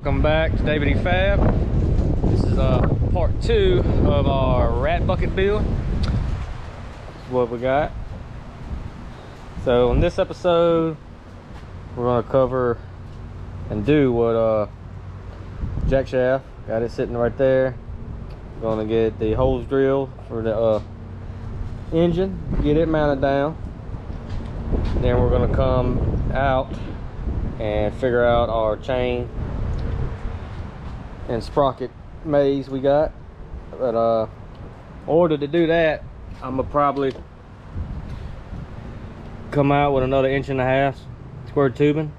Welcome back to Davie D Fab. This is part 2 of our rat bucket build. This is what we got. So in this episode, we're going to cover and do what jack shaft. Got it sitting right there. We're going to get the holes drilled for the engine, get it mounted down. Then we're going to come out and figure out our chain and sprocket maze we got. But in order to do that, I'm gonna probably come out with another 1.5 inch square tubing,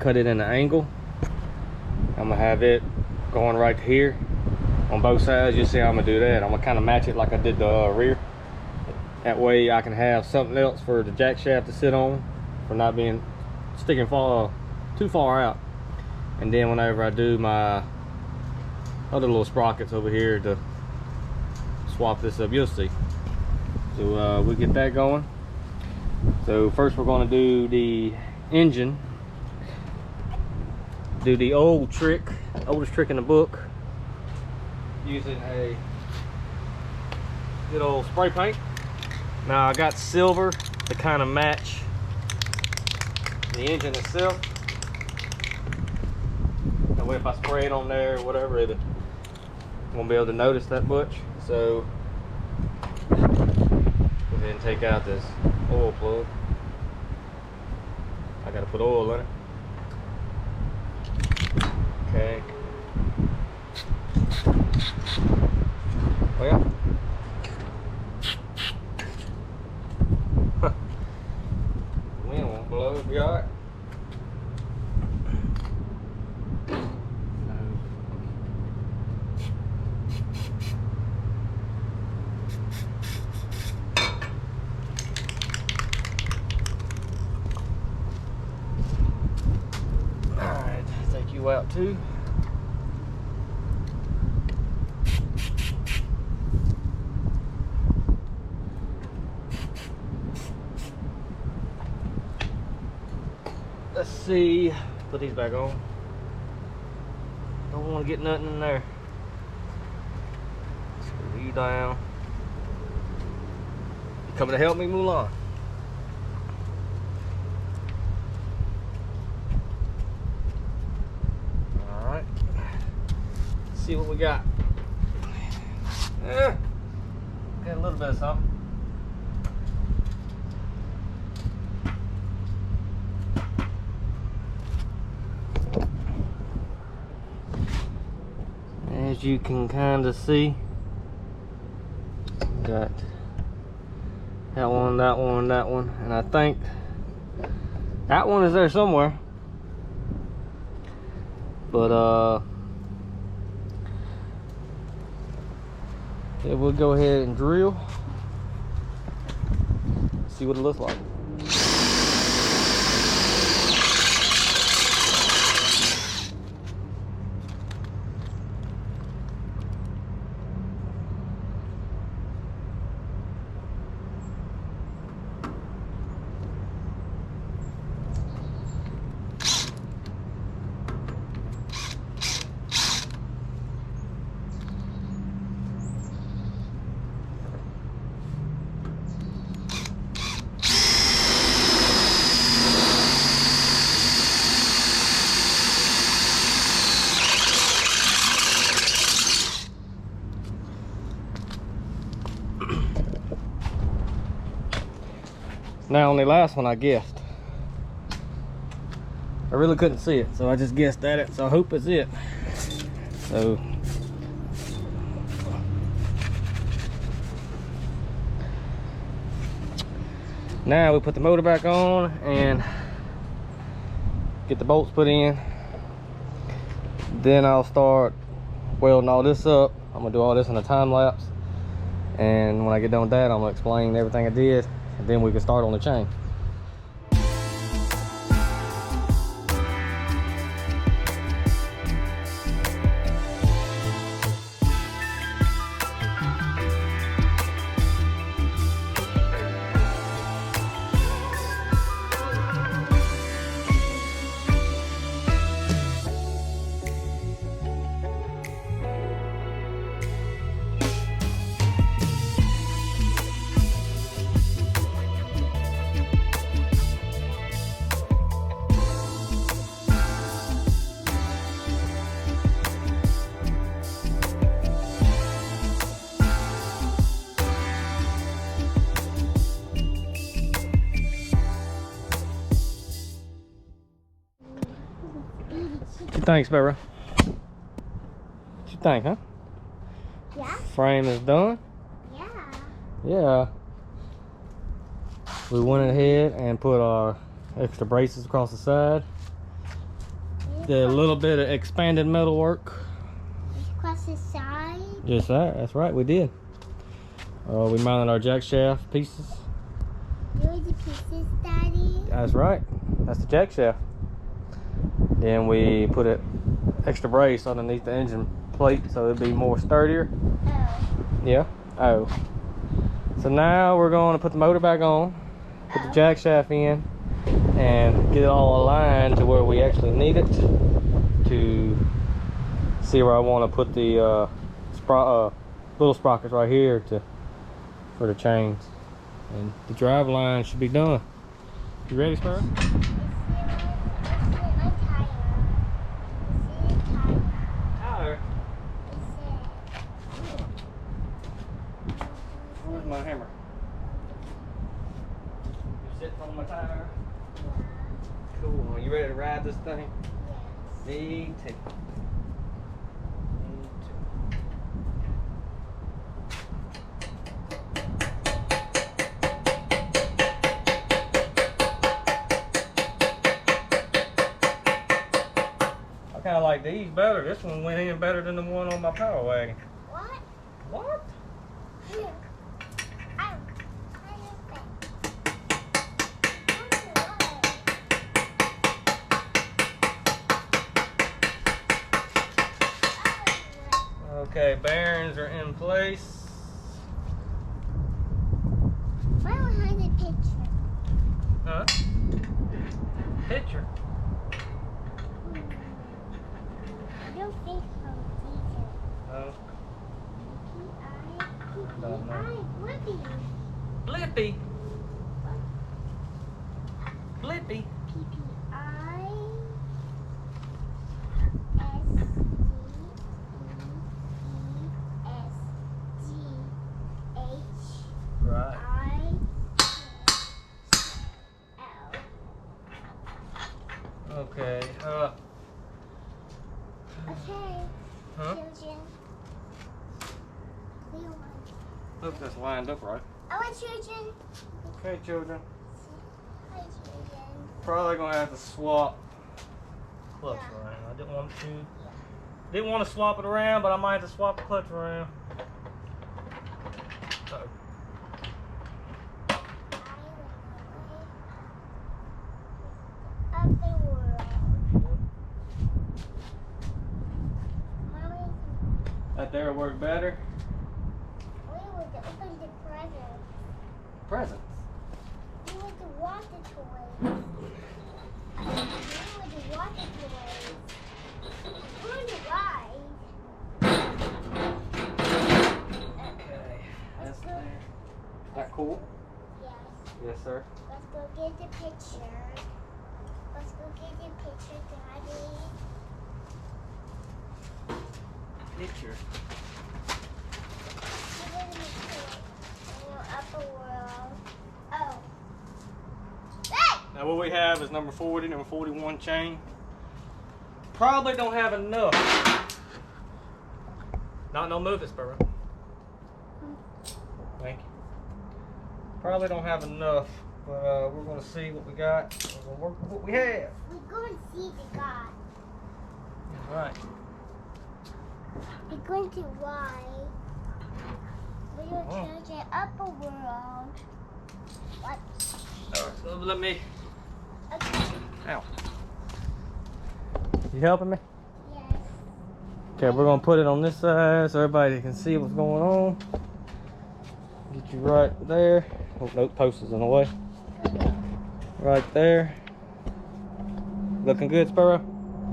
cut it in an angle. I'm gonna have it going right here on both sides. You see how I'm gonna do that. I'm gonna kind of match it like I did the rear. That way I can have something else for the jack shaft to sit on, for not being sticking too far out. And then whenever I do my other little sprockets over here to swap this up, you'll see. So we get that going. So first we're going to do the engine, do the oldest trick in the book, using a good old spray paint. Now I got silver to kind of match the engine itself. That way if I spray it on there or whatever, it won't be able to notice that much. So go ahead and take out this oil plug. I gotta put oil in it. Okay. Well, the wind won't blow. It'll be alright. Out too. Let's see. Put these back on. Don't want to get nothing in there. Screw you down. You coming to help me, Mulan? See what we got. Got a little bit of something. As you can kind of see, got that one, that one, that one, and I think that one is there somewhere. But yeah, we'll go ahead and drill, see what it looks like. Now on the last one I guessed. I really couldn't see it, so I just guessed at it, so I hope it's it. So now we put the motor back on and get the bolts put in. Then I'll start welding all this up. I'm gonna do all this in a time lapse, and when I get done with that, I'm gonna explain everything I did, and then we can start on the chain. think, Sparrow? What you think, huh? Yeah. Frame is done? Yeah. Yeah. We went ahead and put our extra braces across the side. Did a little bit of expanded metal work. Across the side? Yes, sir. That's right, we did. We mounted our jack shaft pieces. Those the pieces, Daddy? That's right. That's the jack shaft. Then we put an extra brace underneath the engine plate so it'd be more sturdier. Oh. Yeah. Oh. So now we're going to put the motor back on, put the jack shaft in, and get it all aligned to where we actually need it to see where I want to put the little sprockets right here for the chains. And the drive line should be done. You ready, Sparrow? Tyler. Where's my hammer? You're sitting on my tire. Cool. Are you ready to ride this thing? Yes. Me too. I kind of like these better. This one went in better than the one on my power wagon. What? What? Here. Okay, bearings are in place. Why don't I have a picture? Huh? Picture? I don't think so, either. Oh. Blippi. Blippy. Blippy. PPI. Right. Okay. Okay. Huh? Children. Hope that's lined up right. I want children. Okay, children. Hi, children. Probably gonna have to swap clutch Yeah. around. I didn't want to swap it around, but I might have to swap the clutch around. Uh-oh. Of the world. Mommy, That there work better. we would open the present. Presents. We would water toys. We would water toys. We're on the ride. Okay. Let's That's go. there. Is that cool? Yes. Yes, sir. Let's go get the picture. Let's go get the picture, Daddy. Picture. Upper world. Oh. Hey! Now what we have is number 40, number 41 chain. Probably don't have enough. No move it, Sparrow. Thank you. Probably don't have enough, but we're gonna see what we got. We're gonna work with what we have. We're going to see the God. All right. We're going to ride. Little children, upper world. What? All right, so let me. Okay. Ow. You helping me? Yes. Okay, we're gonna put it on this side so everybody can see what's going on. Get you right there. Oh, no, post is in the way. Right there. Looking good, Sparrow?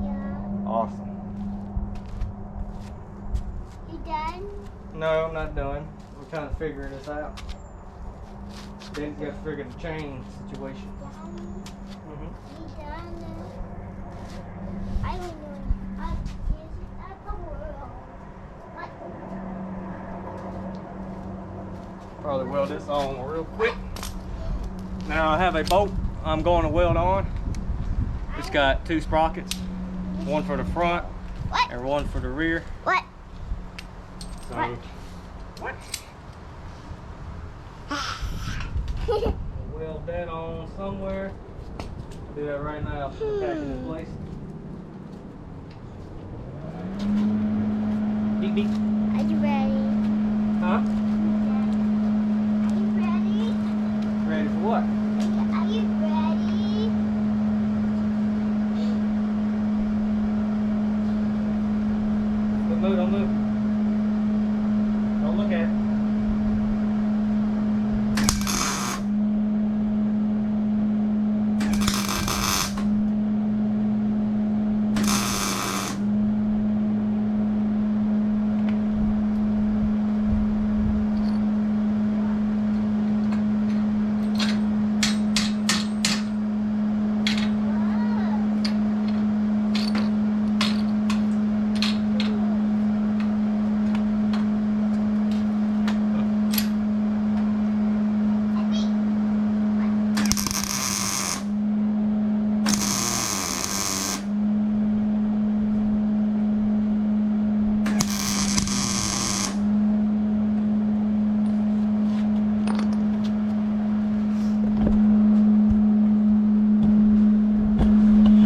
Yeah. Awesome. You done? No, I'm not done. We're kind of figuring this out. Then you got to figure the chain situation. Done? Mm-hmm. You done? I don't know. Upper world. What? Probably weld this on real quick. Now I have a bolt I'm going to weld on. It's got 2 sprockets. one for the front What? and one for the rear. What? So, What? weld that on somewhere. I'll do that right now. Back in place. Beep beep. Are you ready? Huh? Are you ready? Ready for what? Are you ready? Don't move, don't move. Don't look at it.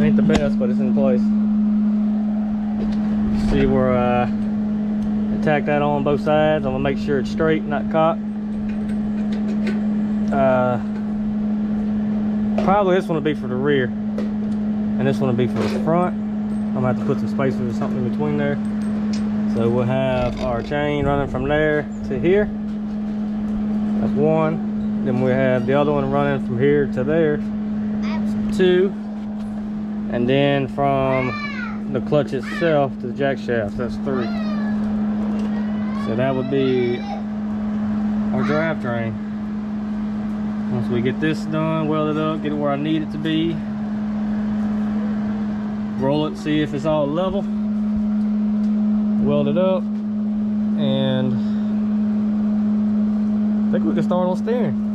Ain't the best, but it's in place. See where I tack that on both sides. I'm gonna make sure it's straight, not cocked. Probably this one will be for the rear, and this one will be for the front. I'm gonna have to put some spacers or something in between there. So we'll have our chain running from there to here. That's one. Then we have the other one running from here to there. 2. And then from the clutch itself to the jack shaft, that's 3. So that would be our drivetrain. Once we get this done, weld it up, get it where I need it to be, roll it, see if it's all level, weld it up, and I think we can start on steering.